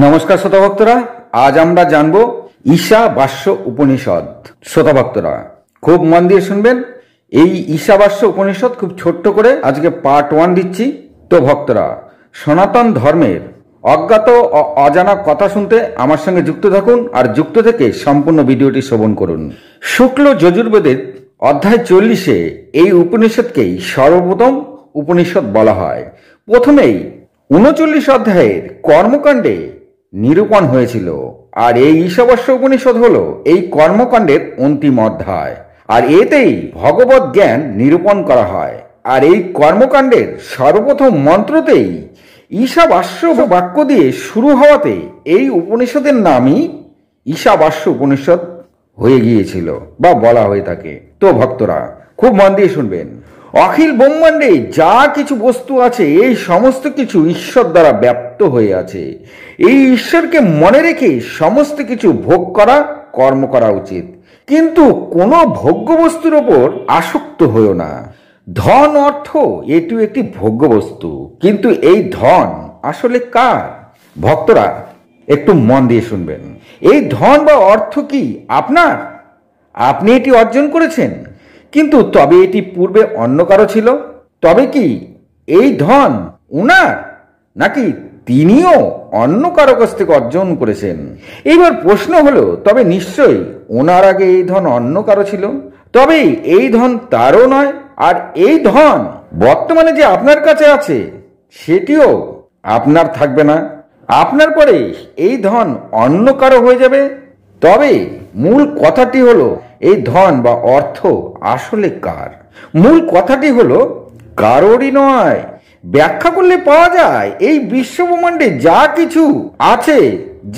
নমস্কার শ্রোতা ভক্তরা, আজ আমরা জানবো ঈশাবাস্য উপনিষদ। শ্রোতা ভক্তরা খুব মন দিয়ে শুনবেন। এই ঈশাবাস্য উপনিষদ খুব ছোট্ট করে আজকে পার্ট 1 দিচ্ছি। তো ভক্তরা, সনাতন ধর্মের অজ্ঞাত অজানা কথা শুনতে আমার সঙ্গে যুক্ত থাকুন, আর যুক্ত থেকে সম্পূর্ণ ভিডিওটি শ্রবণ করুন। শুক্ল যজুর্বেদের অধ্যায় 40-এ এই উপনিষদকেই সর্বপ্রথম উপনিষদ বলা হয়। প্রথমেই 39 অধ্যায়ের কর্মকাণ্ডে নিরূপণ হয়েছিল, আর এই ঈশাবাস্য উপনিষদ হলো এই কর্মকাণ্ডের অন্তিম অধ্যায়। আর এতেই ভগবত জ্ঞান নিরূপণ করা হয়। আর এই কর্মকাণ্ডের সর্বপ্রথম মন্ত্রতেই ঈশাবাস্য বাক্য দিয়ে শুরু হওয়াতে এই উপনিষদের নামই ঈশাবাস্য উপনিষদ হয়ে গিয়েছিল বা বলা হয়ে থাকে। তো ভক্তরা খুব মন দিয়ে শুনবেন। অখিল ব্রহ্মাণ্ডে যা কিছু বস্তু আছে এই সমস্ত কিছু ঈশ্বর দ্বারা ব্যাপ্ত হয়ে আছে। এই ঈশ্বরকে মনে রেখে সমস্ত কিছু ভোগ করা, কর্ম করা উচিত। কিন্তু কোনো ভোগ্য বস্তুর ওপর আসক্ত হইও না। ধন অর্থ এটিও একটি ভোগ্য বস্তু, কিন্তু এই ধন আসলে কার? ভক্তরা একটু মন দিয়ে শুনবেন। এই ধন বা অর্থ কি আপনার? আপনি এটি অর্জন করেছেন, কিন্তু তবে এটি পূর্বে অন্য কারো ছিল? তবে কি এই ধন উনার, নাকি তিনিও অন্য কারো কাছ থেকে অর্জন করেছেন? এইবার প্রশ্ন হলো, তবে নিশ্চয়ই ওনার আগে এই ধন অন্য কারো ছিল, তবে এই ধন তারও নয়। আর এই ধন বর্তমানে যে আপনার কাছে আছে সেটিও আপনার থাকবে না। আপনার পরে এই ধন অন্য কারো হয়ে যাবে। তবে মূল কথাটি হলো, এই ধন বা অর্থ আসলে কার? মূল কথাটি হলো কারোরই নয়। ব্যাখ্যা করলে পাওয়া যায়, এই বিশ্বব্রহ্মাণ্ডে যা কিছু আছে,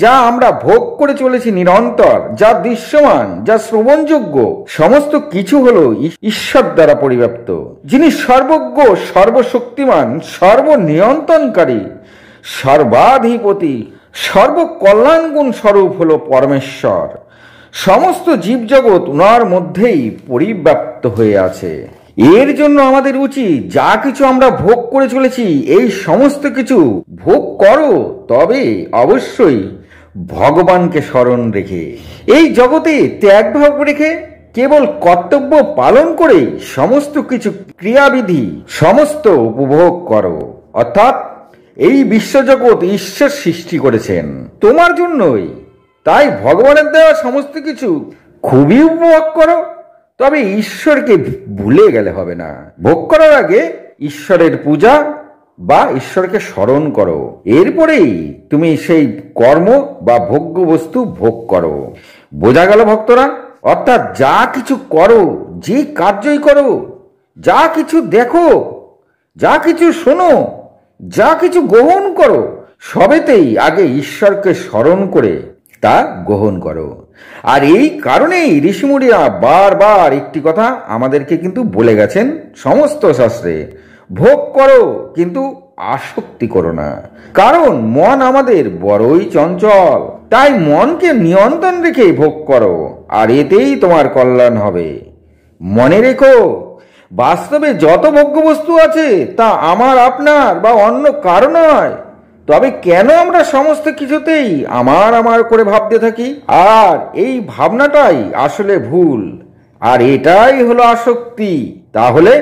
যা আমরা ভোগ করে চলেছি নিরন্তর, যা দৃশ্যমান, যা শ্রবণযোগ্য, সমস্ত কিছু হলো ঈশ্বর দ্বারা পরিব্যাপ্ত, যিনি সর্বজ্ঞ, সর্বশক্তিমান, সর্বনিয়ন্ত্রণকারী, সর্বাধিপতি, সর্বকল্যাণগুণ স্বরূপ হলো পরমেশ্বর। সমস্ত জীবজগৎ উনার মধ্যেই পরিব্যাপ্ত হয়ে আছে। এর জন্য আমাদের উচিত যা কিছু আমরা ভোগ করে চলেছি এই সমস্ত কিছু ভোগ করো, তবে অবশ্যই ভগবানকে স্মরণ রেখে, এই জগতে ত্যাগভাব রেখে, কেবল কর্তব্য পালন করে সমস্ত কিছু ক্রিয়াবিধি সমস্ত উপভোগ করো। অর্থাৎ এই বিশ্বজগৎ ঈশ্বর সৃষ্টি করেছেন তোমার জন্যই। তাই ভগবানের দেওয়া সমস্ত কিছু খুবই উপভোগ করো, তবে ঈশ্বরকে ভুলে গেলে হবে না। ভোগ করার আগে ঈশ্বরের পূজা বা ঈশ্বরকে স্মরণ করো, এরপরেই তুমি সেই কর্ম বা ভোগ্য বস্তু ভোগ করো। বোঝা গেল ভক্তরা? অর্থাৎ যা কিছু করো, যে কার্যই করো, যা কিছু দেখো, যা কিছু শোনো, যা কিছু গ্রহণ করো, সবেতেই আগে ঈশ্বরকে স্মরণ করে তা গ্রহণ করো। আর এই কারণেই ঋষিমুনিরা বারবার একটি কথা আমাদেরকে কিন্তু বলে গেছেন সমস্ত শাস্ত্রে, ভোগ করো কিন্তু আসক্তি করো না। কারণ মন আমাদের বড়ই চঞ্চল, তাই মনকে নিয়ন্ত্রণ রেখে ভোগ করো, আর এতেই তোমার কল্যাণ হবে। মনে রেখো, বাস্তবে যত ভোগ্য বস্তু আছে তা আমার, আপনার বা অন্য কারো নয়। তবে কেন আমরা সমস্ত কিছুতেই আমার আমার করে ভাবতে থাকি? আর এই ভাবনাটাই আসলে ভুল, আর এটাই হলো আসক্তি। তাহলে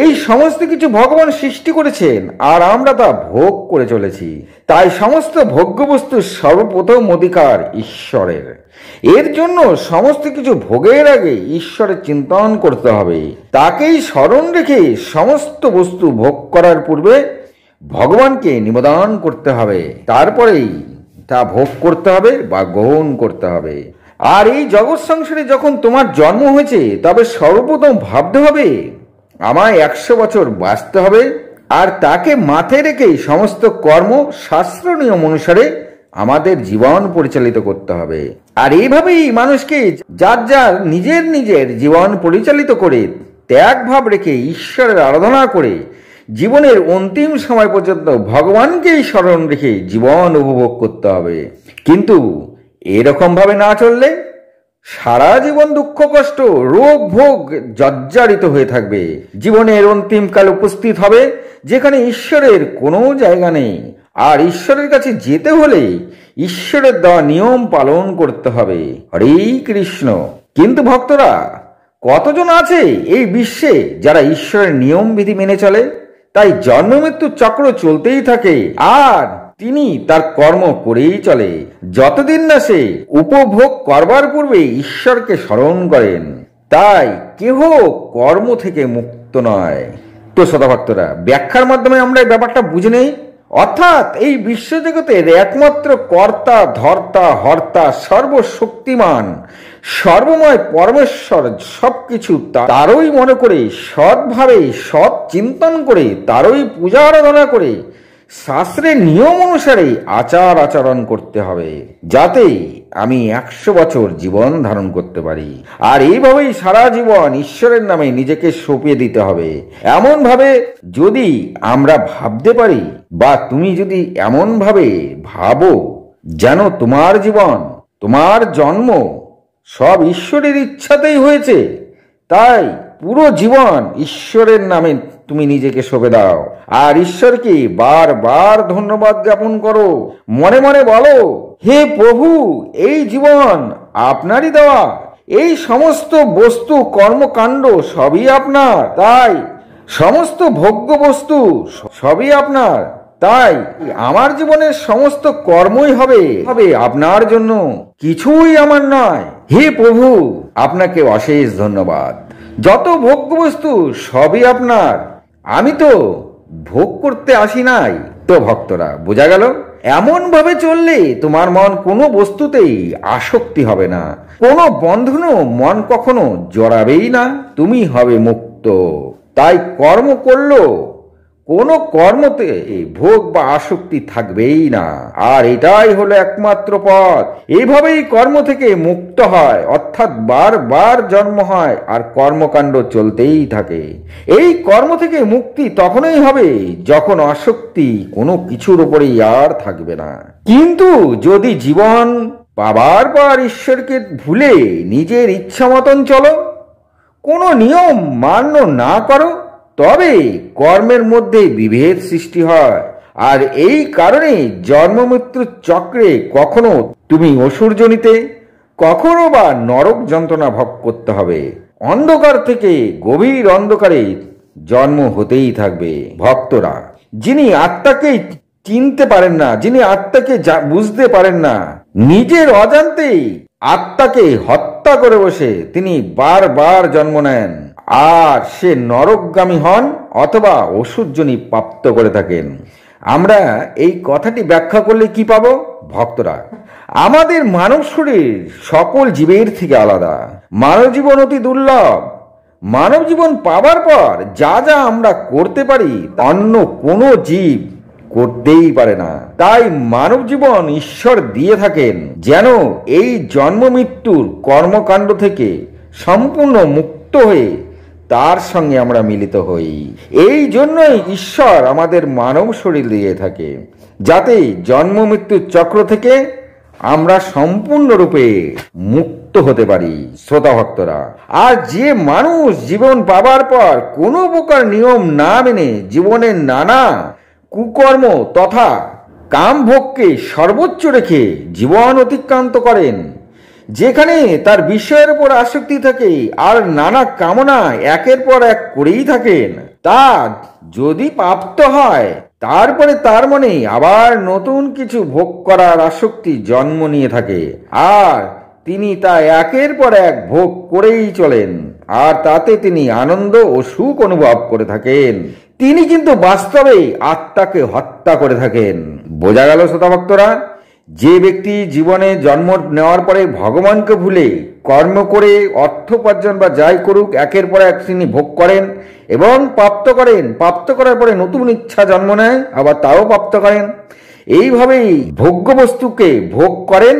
এই সমস্ত কিছু ভগবান সৃষ্টি করেছেন, আর আমরা তা ভোগ করে চলেছি। তাই সমস্ত ভোগ্য বস্তুর সর্বপ্রথম অধিকার ঈশ্বরের। এর জন্য সমস্ত কিছু ভোগের আগে ঈশ্বরের চিন্তন করতে হবে, তাকেই স্মরণ রেখে সমস্ত বস্তু ভোগ করার পূর্বে ভগবানকে নিবেদন করতে হবে, তারপরেই তা ভোগ করতে হবে বা গ্রহণ করতে হবে। আর এই জগৎ সংসারে যখন তোমার জন্ম হয়েছে, তবে সর্বপ্রথম ভাবতে হবে আমায় 100 বছর বাঁচতে হবে, আর তাকে মাথায় রেখে সমস্ত কর্ম শাস্ত্র নিয়ম অনুসারে আমাদের জীবন পরিচালিত করতে হবে। আর এইভাবেই মানুষকে যার যার নিজের নিজের জীবন পরিচালিত করে ত্যাগ ভাব রেখে ঈশ্বরের আরাধনা করে জীবনের অন্তিম সময় পর্যন্ত ভগবানকেই স্মরণ রেখে জীবন উপভোগ করতে হবে। কিন্তু এরকম ভাবে না চললে সারা জীবন দুঃখ কষ্ট রোগ ভোগ জর্জরিত হয়ে থাকবে। জীবনের অন্তিম কাল উপস্থিত হবে যেখানে ঈশ্বরের কোনো জায়গা নেই। আর ঈশ্বরের কাছে যেতে হলে ঈশ্বরের দেওয়া নিয়ম পালন করতে হবে। হরে কৃষ্ণ। কিন্তু ভক্তরা, কতজন আছে এই বিশ্বে যারা ঈশ্বরের নিয়ম বিধি মেনে চলে? তাই জন্ম মৃত্যুর চক্র চলতেই থাকে, আর তিনি তার কর্ম করেই চলে, যতদিন না সে উপভোগ করবার পূর্বে ঈশ্বরকে স্মরণ করেন। তাই কেহ কর্ম থেকে মুক্ত নয়। তো সদাভক্তরা, ব্যাখ্যার মাধ্যমে আমরা এই ব্যাপারটা বুঝে নেই। অর্থাৎ এই বিশ্বজগতের একমাত্র কর্তা, ধর্তা, হর্তা, সর্বশক্তিমান, সর্বময় পরমেশ্বর সবকিছু তারই মনে করে, সৎভাবে সৎ চিন্তন করে, তারই পূজা আরাধনা করে শাস্ত্রের নিয়ম অনুসারে আচার আচরণ করতে হবে, যাতে আমি 100 বছর জীবন ধারণ করতে পারি। আর এইভাবেই সারা জীবন ঈশ্বরের নামে নিজেকে সঁপিয়ে দিতে হবে। এমন ভাবে যদি আমরা ভাবতে পারি, বা তুমি যদি এমন ভাবে ভাবো যেন তোমার জীবন, তোমার জন্ম সব ঈশ্বরের ইচ্ছাতেই হয়েছে, তাই পুরো জীবন ঈশ্বরের নামে তুমি নিজেকে সঁপে দাও, আর ঈশ্বরকে বারবার ধন্যবাদ জ্ঞাপন করো। মনে মনে বলো, হে প্রভু, এই জীবন আপনারই দেওয়া, এই সমস্ত বস্তু কর্মকাণ্ড সবই আপনার, তাই সমস্ত ভোগ্য বস্তু সবই আপনার, তাই আমার জীবনের সমস্ত কর্মই হবে আপনার জন্য, কিছুই আমার নয়। হে প্রভু, আপনাকে অশেষ ধন্যবাদ। যত ভোগ্য বস্তু সবই আপনার, আমি তো ভোগ করতে আসি নাই। তো ভক্তরা, বোঝা গেল? এমন ভাবে চললে তোমার মন কোনো বস্তুতেই আসক্তি হবে না, কোনো বন্ধনও মন কখনো জড়াবেই না, তুমি হবে মুক্ত। তাই কর্ম করলো কোনো কর্মতে ভোগ বা আসক্তি থাকবেই না, আর এটাই হলো একমাত্র পথ। এইভাবেই কর্ম থেকে মুক্ত হয়, অর্থাৎ বারবার জন্ম হয় আর কর্মকাণ্ড চলতেই থাকে। এই কর্ম থেকে মুক্তি তখনই হবে যখন আসক্তি কোনো কিছুর উপরেই আর থাকবে না। কিন্তু যদি জীবন পাবার পর ঈশ্বরকে ভুলে নিজের ইচ্ছা মতন চলো, কোনো নিয়ম মান্য না করো, তবে কর্মের মধ্যে বিভেদ সৃষ্টি হয়, আর এই কারণে জন্ম মৃত্যুর চক্রে কখনো তুমি অসুরজনিতে, কখনো বা নরক যন্ত্রণা ভোগ করতে হবে। অন্ধকার থেকে গভীর অন্ধকারে জন্ম হতেই থাকবে। ভক্তরা, যিনি আত্মাকে চিনতে পারেন না, যিনি আত্মাকে বুঝতে পারেন না, নিজের অজান্তেই আত্মাকে হত্যা করে বসে তিনি বারবার জন্ম নেন, আর সে নরকগামী হন অথবা অসুরজনী প্রাপ্ত করে থাকেন। আমরা এই কথাটি ব্যাখ্যা করলে কি পাবো? ভক্তরা, আমাদের মানব শরীর সকল জীবের থেকে আলাদা। মানব জীবন অতি দুর্লভ। মানব জীবন পাবার পর যা যা আমরা করতে পারি অন্য কোনো জীব করতেই পারে না। তাই মানব জীবন ঈশ্বর দিয়ে থাকেন যেন এই জন্ম মৃত্যুর কর্মকাণ্ড থেকে সম্পূর্ণ মুক্ত হয়ে তার সঙ্গে আমরা মিলিত হই। এই জন্যই ঈশ্বর আমাদের মানব শরীর দিয়ে থাকে, যাতে জন্ম মৃত্যুর চক্র থেকে আমরা সম্পূর্ণরূপে মুক্ত হতে পারি। শ্রোতা ভক্তরা, আর যে মানুষ জীবন পাবার পর কোনো প্রকার নিয়ম না মেনে জীবনের নানা কুকর্ম তথা কামভোগকে সর্বোচ্চ রেখে জীবন অতিক্রান্ত করেন, যেখানে তার বিষয়ের উপর আসক্তি থাকে আর নানা কামনা একের পর এক করেই থাকেন, তা যদি প্রাপ্ত হয় তারপরে তার মনে আবার নতুন কিছু ভোগ করার আসক্তি জন্ম নিয়ে থাকে, আর তিনি তা একের পর এক ভোগ করেই চলেন, আর তাতে তিনি আনন্দ ও সুখ অনুভব করে থাকেন। তিনি কিন্তু বাস্তবে আত্মাকে হত্যা করে থাকেন। বোঝা গেল শ্রোতা ভক্তরা? যে ব্যক্তি জীবনে জন্ম নেওয়ার পরে ভগবানকে ভুলে কর্ম করে অর্থ উপার্জন বা যাই করুক একের পর এক তিনি ভোগ করেন এবং প্রাপ্ত করেন, প্রাপ্ত করার পরে নতুন ইচ্ছা জন্ম নেয়, আবার তাও প্রাপ্ত করেন, এইভাবেই ভোগ্য বস্তুকে ভোগ করেন,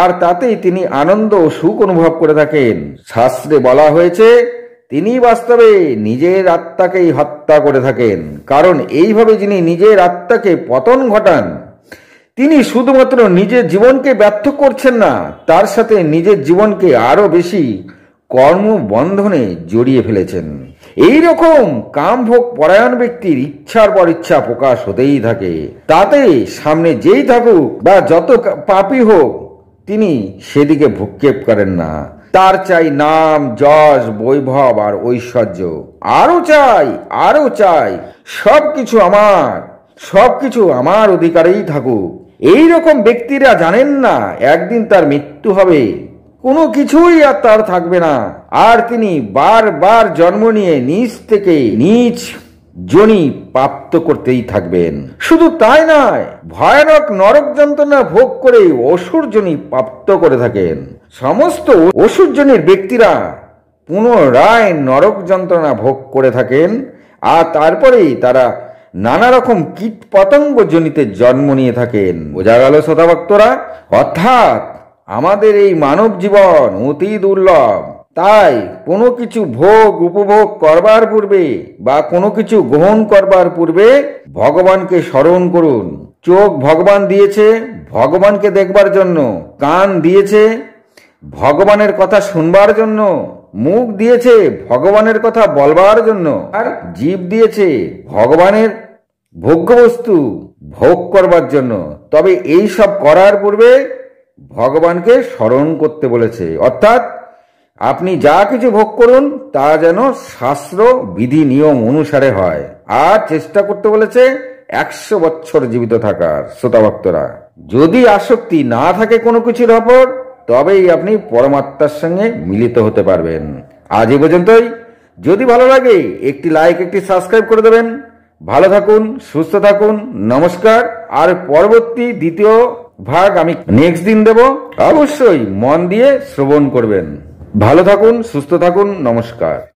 আর তাতেই তিনি আনন্দ ও সুখ অনুভব করে থাকেন। শাস্ত্রে বলা হয়েছে তিনি বাস্তবে নিজের আত্মাকেই হত্যা করে থাকেন, কারণ এইভাবে যিনি নিজের আত্মাকে পতন ঘটান তিনি শুধুমাত্র নিজের জীবনকে ব্যর্থ করছেন না, তার সাথে নিজের জীবনকে আরো বেশি কর্মবন্ধনে জড়িয়ে ফেলেছেন। এই রকম কামভোগ পরায়ণ ব্যক্তির ইচ্ছার পর ইচ্ছা প্রকাশ হতেই থাকে। তাতে সামনে যেই থাকুক বা যত পাপী হোক, তিনি সেদিকে ভ্রুক্ষেপ করেন না। তার চাই নাম, যশ, বৈভব আর ঐশ্বর্য। আরো চাই সবকিছু আমার অধিকারেই থাকুক। এই রকম ব্যক্তিরা জানেন না একদিন তার মৃত্যু হবে, কোনো কিছুই আর তার থাকবে না, আর তিনি বারবার জন্ম নিয়ে নিজ থেকে নিজ যোনি প্রাপ্ত করতেই থাকবেন। শুধু তাই নয়, ভয়ানক নরক যন্ত্রণা ভোগ করে অসুর যোনি প্রাপ্ত করে থাকেন। সমস্ত অসুর যোনির ব্যক্তিরা পুনরায় নরক যন্ত্রণা ভোগ করে থাকেন, আর তারপরেই তারা নানা রকম কীট পতঙ্গ জনিতে জন্ম নিয়ে থাকেন। বোঝা গেল শ্রোতা ভক্তরা? অর্থাৎ আমাদের এই মানব জীবন অতি দুর্লভ। তাই কোনো কিছু ভোগ উপভোগ করবার পূর্বে বা কোনো কিছু গ্রহণ করবার পূর্বে ভগবানকে স্মরণ করুন। চোখ ভগবান দিয়েছে ভগবানকে দেখবার জন্য, কান দিয়েছে ভগবানের কথা শুনবার জন্য, মুখ দিয়েছে ভগবানের কথা বলবার জন্য, আর জীব দিয়েছে ভগবানের ভোগ্যবস্তু ভোগ করবার জন্য। তবে এই সব করার পূর্বে ভগবানকে স্মরণ করতে বলেছে। অর্থাৎ আপনি যা কিছু ভোগ করুন তা যেন শাস্ত্র বিধি নিয়ম অনুসারে হয়, আর চেষ্টা করতে বলেছে 100 বছর জীবিত থাকার। শ্রোতা ভক্তরা, যদি আসক্তি না থাকে কোনো কিছুর ওপর, তবেই আপনি পরমাত্মার সঙ্গে মিলিত হতে পারবেন। আজ এই পর্যন্তই। যদি ভালো লাগে একটি লাইক, একটি সাবস্ক্রাইব করে দেবেন। ভালো থাকুন, সুস্থ থাকুন, নমস্কার। আর পরবর্তী দ্বিতীয় ভাগ আমি নেক্সট দিন দেব, অবশ্যই মন দিয়ে শ্রবণ করবেন। ভালো থাকুন, সুস্থ থাকুন, নমস্কার।